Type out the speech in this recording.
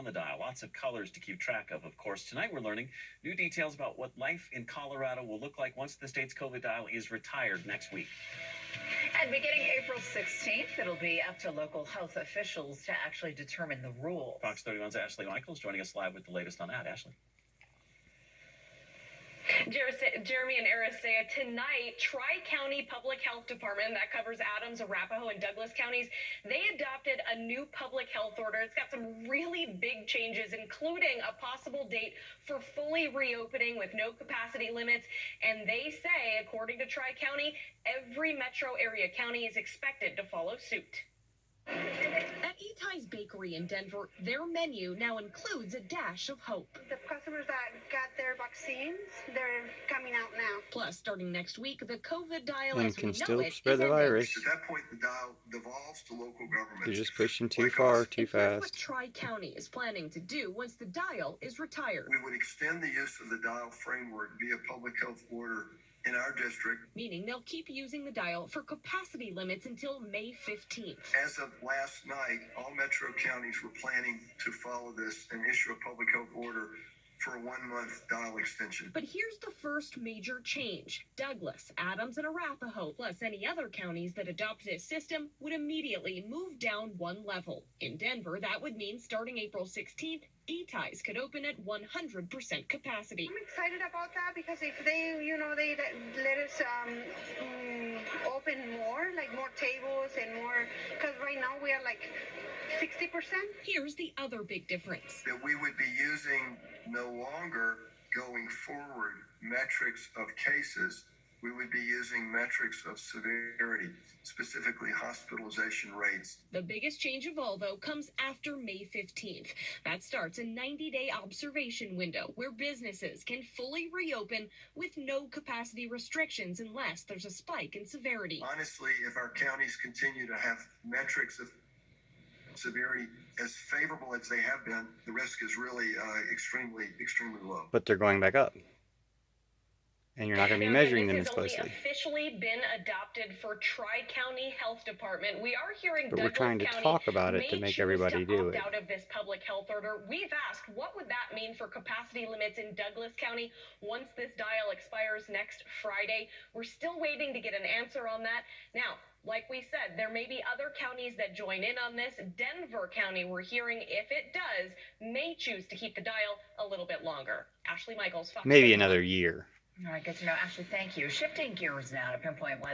on the dial. Lots of colors to keep track of course. Tonight we're learning new details about what life in Colorado will look like once the state's COVID dial is retired next week. And beginning April 16th, it'll be up to local health officials to actually determine the rules. Fox 31's Ashley Michaels joining us live with the latest on that. Ashley. Jeremy and Aristeo, tonight, Tri-County Public Health Department, that covers Adams, Arapahoe, and Douglas counties, they adopted a new public health order. It's got some really big changes, including a possible date for fully reopening with no capacity limits. And they say, according to Tri-County, every metro area county is expected to follow suit. At Itai's Bakery in Denver, their menu now includes a dash of hope. The customers that got their vaccines, they're coming out now. Plus, starting next week, the COVID dial And as we can know still it spread is the ending. virus. At that point, the dial devolves to local government. You're just pushing too far, too And here's what fast. Tri-County is planning to do once the dial is retired. We would extend the use of the dial framework via public health order in our district. Meaning they'll keep using the dial for capacity limits until May 15th. As of last night, all metro counties were planning to follow this and issue a public health order for a 1-month dial extension. But here's the first major change. Douglas, Adams, and Arapahoe, plus any other counties that adopt this system, would immediately move down one level. In Denver, that would mean starting April 16th, Itai's could open at 100% capacity. I'm excited about that because if they, they let us open more, like more tables and more, because right now we are like 60%. Here's the other big difference. That we would be using no longer going forward metrics of cases. We would be using metrics of severity, specifically hospitalization rates. The biggest change of all, though, comes after May 15th. That starts a 90-day observation window where businesses can fully reopen with no capacity restrictions unless there's a spike in severity. Honestly, if our counties continue to have metrics of severity as favorable as they have been, the risk is really extremely low. But they're going back up. And you're not going to be measuring them as closely. This has only officially been adopted for Tri-County Health Department. We are hearing But we're Douglas trying to County talk about it to may make choose everybody to do opt it. out of this public health order. We've asked, what would that mean for capacity limits in Douglas County once this dial expires next Friday? We're still waiting to get an answer on that. Now, like we said, there may be other counties that join in on this. Denver County, we're hearing, if it does, may choose to keep the dial a little bit longer. Ashley Michaels, Fox Maybe 31. another year. All right, good to know. Ashley, thank you. Shifting gears now to pinpoint what